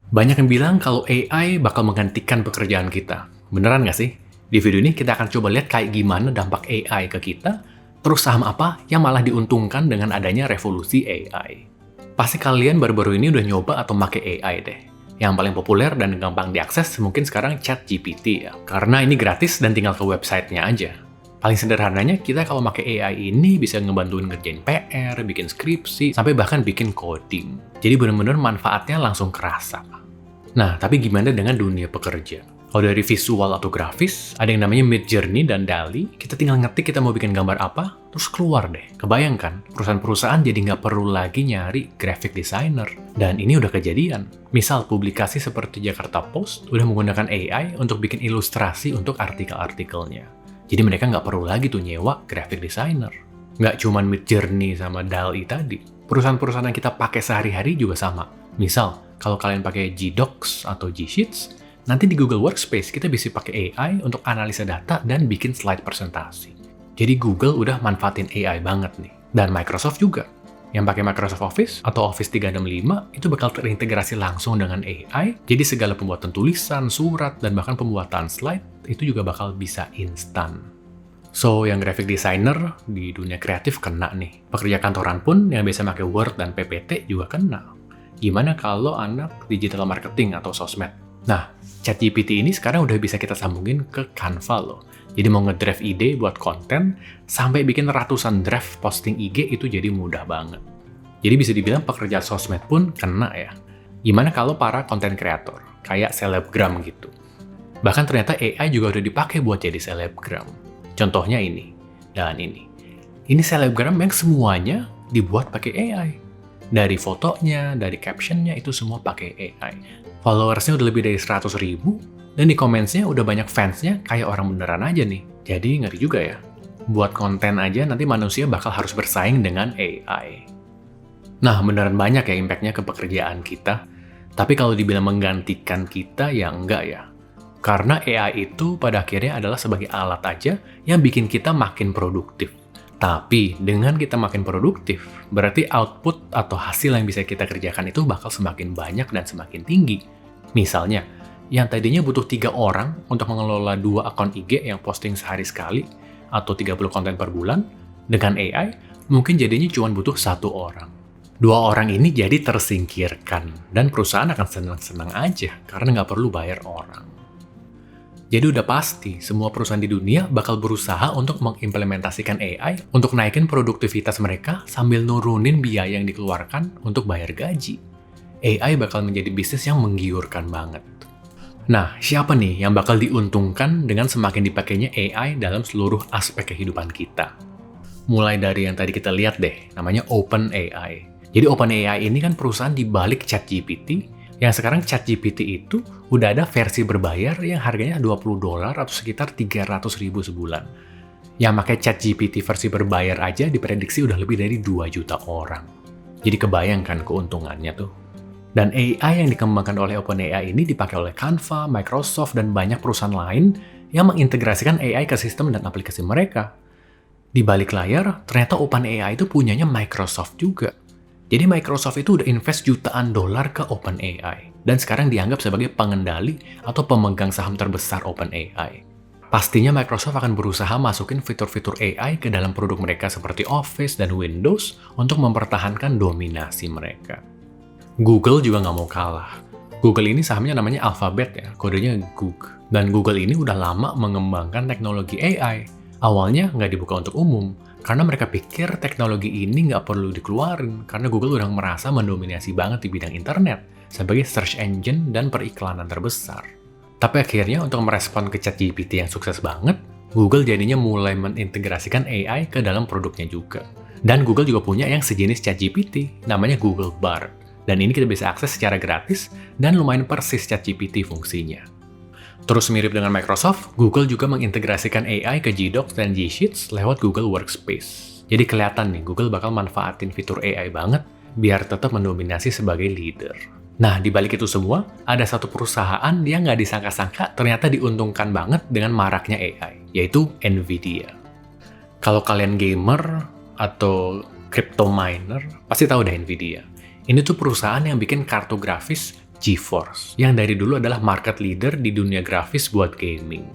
Banyak yang bilang kalau AI bakal menggantikan pekerjaan kita. Beneran nggak sih? Di video ini kita akan coba lihat kayak gimana dampak AI ke kita, terus saham apa yang malah diuntungkan dengan adanya revolusi AI. Pasti kalian baru-baru ini udah nyoba atau pakai AI deh. Yang paling populer dan gampang diakses mungkin sekarang ChatGPT ya, karena ini gratis dan tinggal ke websitenya aja. Paling sederhananya, kita kalau pakai AI ini bisa ngebantuin ngerjain PR, bikin skripsi, sampai bahkan bikin coding. Jadi bener-bener manfaatnya langsung kerasa. Nah, tapi gimana dengan dunia pekerja? Kalau dari visual atau grafis, ada yang namanya Midjourney dan DALL-E, kita tinggal ngetik kita mau bikin gambar apa, terus keluar deh. Kebayangkan, perusahaan-perusahaan jadi nggak perlu lagi nyari graphic designer. Dan ini udah kejadian. Misal, publikasi seperti Jakarta Post udah menggunakan AI untuk bikin ilustrasi untuk artikel-artikelnya. Jadi mereka nggak perlu lagi tuh nyewa graphic designer. Nggak cuma Midjourney sama DALL-E tadi. Perusahaan-perusahaan yang kita pakai sehari-hari juga sama. Misal, kalau kalian pakai G-Docs atau G-Sheets, nanti di Google Workspace kita bisa pakai AI untuk analisa data dan bikin slide presentasi. Jadi Google udah manfaatin AI banget nih. Dan Microsoft juga. Yang pakai Microsoft Office atau Office 365 itu bakal terintegrasi langsung dengan AI, jadi segala pembuatan tulisan, surat, dan bahkan pembuatan slide itu juga bakal bisa instan. So, yang graphic designer di dunia kreatif kena nih. Pekerja kantoran pun yang biasa pakai Word dan PPT juga kena. Gimana kalau anak digital marketing atau sosmed? Nah, ChatGPT ini sekarang udah bisa kita sambungin ke Canva loh. Jadi mau ngedraft ide buat konten, sampai bikin ratusan draft posting IG itu jadi mudah banget. Jadi bisa dibilang pekerja sosmed pun kena ya. Gimana kalau para konten kreator, kayak selebgram gitu? Bahkan ternyata AI juga udah dipakai buat jadi selebgram. Contohnya ini, dan ini. Ini selebgram yang semuanya dibuat pakai AI. Dari fotonya, dari captionnya, itu semua pakai AI. Followersnya udah lebih dari 100.000, dan di comments-nya udah banyak fansnya kayak orang beneran aja nih. Jadi ngeri juga ya. Buat konten aja nanti manusia bakal harus bersaing dengan AI. Nah, beneran banyak ya impact-nya ke pekerjaan kita. Tapi kalau dibilang menggantikan kita, ya enggak ya. Karena AI itu pada akhirnya adalah sebagai alat aja yang bikin kita makin produktif. Tapi dengan kita makin produktif, berarti output atau hasil yang bisa kita kerjakan itu bakal semakin banyak dan semakin tinggi. Misalnya, yang tadinya butuh 3 orang untuk mengelola 2 akun IG yang posting sehari sekali, atau 30 konten per bulan, dengan AI, mungkin jadinya cuma butuh 1 orang. 2 orang ini jadi tersingkirkan, dan perusahaan akan senang-senang aja karena nggak perlu bayar orang. Jadi udah pasti, semua perusahaan di dunia bakal berusaha untuk mengimplementasikan AI untuk naikin produktivitas mereka sambil nurunin biaya yang dikeluarkan untuk bayar gaji. AI bakal menjadi bisnis yang menggiurkan banget. Nah, siapa nih yang bakal diuntungkan dengan semakin dipakainya AI dalam seluruh aspek kehidupan kita? Mulai dari yang tadi kita lihat deh, namanya OpenAI. Jadi OpenAI ini kan perusahaan di balik ChatGPT, yang sekarang ChatGPT itu udah ada versi berbayar yang harganya $20 atau sekitar 300.000 sebulan. Yang pakai ChatGPT versi berbayar aja diprediksi udah lebih dari 2 juta orang. Jadi kebayangkan keuntungannya tuh. Dan AI yang dikembangkan oleh OpenAI ini dipakai oleh Canva, Microsoft, dan banyak perusahaan lain yang mengintegrasikan AI ke sistem dan aplikasi mereka. Di balik layar, ternyata OpenAI itu punyanya Microsoft juga. Jadi Microsoft itu udah invest jutaan dolar ke OpenAI, dan sekarang dianggap sebagai pengendali atau pemegang saham terbesar OpenAI. Pastinya Microsoft akan berusaha masukin fitur-fitur AI ke dalam produk mereka seperti Office dan Windows untuk mempertahankan dominasi mereka. Google juga nggak mau kalah. Google ini sahamnya namanya Alphabet ya, kodenya GOOG. Dan Google ini udah lama mengembangkan teknologi AI. Awalnya nggak dibuka untuk umum, karena mereka pikir teknologi ini nggak perlu dikeluarin, karena Google udah merasa mendominasi banget di bidang internet, sebagai search engine dan periklanan terbesar. Tapi akhirnya untuk merespon ke ChatGPT yang sukses banget, Google jadinya mulai mengintegrasikan AI ke dalam produknya juga. Dan Google juga punya yang sejenis ChatGPT, namanya Google Bard. Dan ini kita bisa akses secara gratis, dan lumayan persis ChatGPT fungsinya. Terus mirip dengan Microsoft, Google juga mengintegrasikan AI ke G-Docs dan G-Sheets lewat Google Workspace. Jadi kelihatan nih, Google bakal manfaatin fitur AI banget biar tetap mendominasi sebagai leader. Nah, di balik itu semua, ada satu perusahaan yang nggak disangka-sangka ternyata diuntungkan banget dengan maraknya AI, yaitu NVIDIA. Kalau kalian gamer atau crypto miner, pasti tahu deh NVIDIA. Ini tuh perusahaan yang bikin kartu grafis GeForce, yang dari dulu adalah market leader di dunia grafis buat gaming.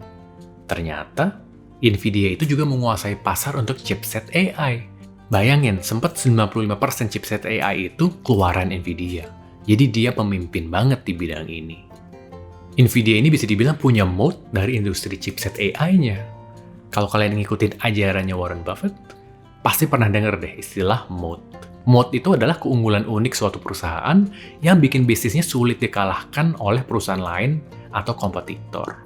Ternyata, Nvidia itu juga menguasai pasar untuk chipset AI. Bayangin, sempat 95% chipset AI itu keluaran Nvidia. Jadi dia pemimpin banget di bidang ini. Nvidia ini bisa dibilang punya moat dari industri chipset AI-nya. Kalau kalian ngikutin ajarannya Warren Buffett, pasti pernah denger deh istilah moat. Moat itu adalah keunggulan unik suatu perusahaan yang bikin bisnisnya sulit dikalahkan oleh perusahaan lain atau kompetitor.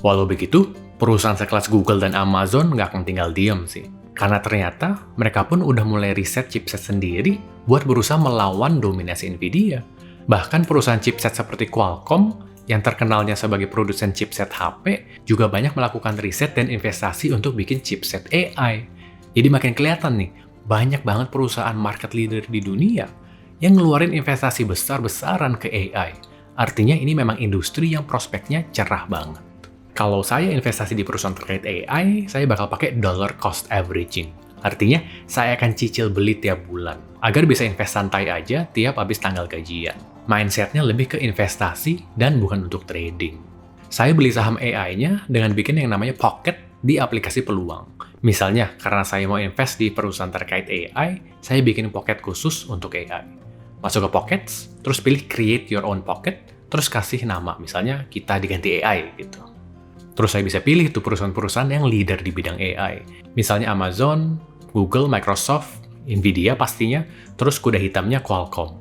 Walau begitu, perusahaan sekelas Google dan Amazon nggak akan tinggal diam sih. Karena ternyata mereka pun udah mulai riset chipset sendiri buat berusaha melawan dominasi Nvidia. Bahkan perusahaan chipset seperti Qualcomm yang terkenalnya sebagai produsen chipset HP juga banyak melakukan riset dan investasi untuk bikin chipset AI. Jadi makin kelihatan nih, banyak banget perusahaan market leader di dunia yang ngeluarin investasi besar-besaran ke AI. Artinya ini memang industri yang prospeknya cerah banget. Kalau saya investasi di perusahaan terkait AI, saya bakal pakai dollar cost averaging. Artinya, saya akan cicil beli tiap bulan, agar bisa invest santai aja tiap habis tanggal gajian. Mindsetnya lebih ke investasi dan bukan untuk trading. Saya beli saham AI-nya dengan bikin yang namanya pocket di aplikasi peluang. Misalnya, karena saya mau invest di perusahaan terkait AI, saya bikin pocket khusus untuk AI. Masuk ke Pockets, terus pilih Create Your Own Pocket, terus kasih nama, misalnya kita diganti AI gitu. Terus saya bisa pilih tuh perusahaan-perusahaan yang leader di bidang AI. Misalnya Amazon, Google, Microsoft, Nvidia pastinya, terus kuda hitamnya Qualcomm.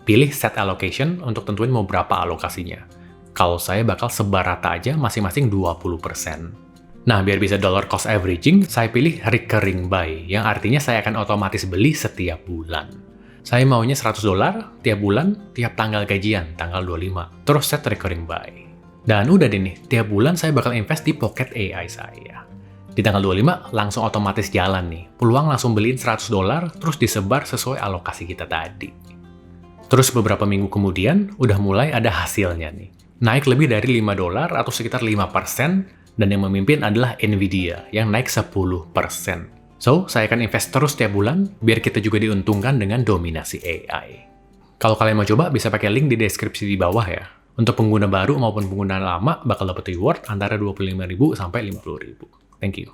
Pilih Set Allocation untuk tentuin mau berapa alokasinya. Kalau saya bakal sebar rata aja masing-masing 20%. Nah, biar bisa dollar cost averaging, saya pilih recurring buy, yang artinya saya akan otomatis beli setiap bulan. Saya maunya $100 tiap bulan, tiap tanggal gajian, tanggal 25. Terus set recurring buy. Dan udah deh nih, tiap bulan saya bakal invest di pocket AI saya. Di tanggal 25, langsung otomatis jalan nih. Peluang langsung beliin $100, terus disebar sesuai alokasi kita tadi. Terus beberapa minggu kemudian, udah mulai ada hasilnya nih. Naik lebih dari $5 atau sekitar 5%, dan yang memimpin adalah Nvidia, yang naik 10%. So, saya akan invest terus tiap bulan, biar kita juga diuntungkan dengan dominasi AI. Kalau kalian mau coba, bisa pakai link di deskripsi di bawah ya. Untuk pengguna baru maupun pengguna lama, bakal dapat reward antara 25.000 sampai 50.000. Thank you.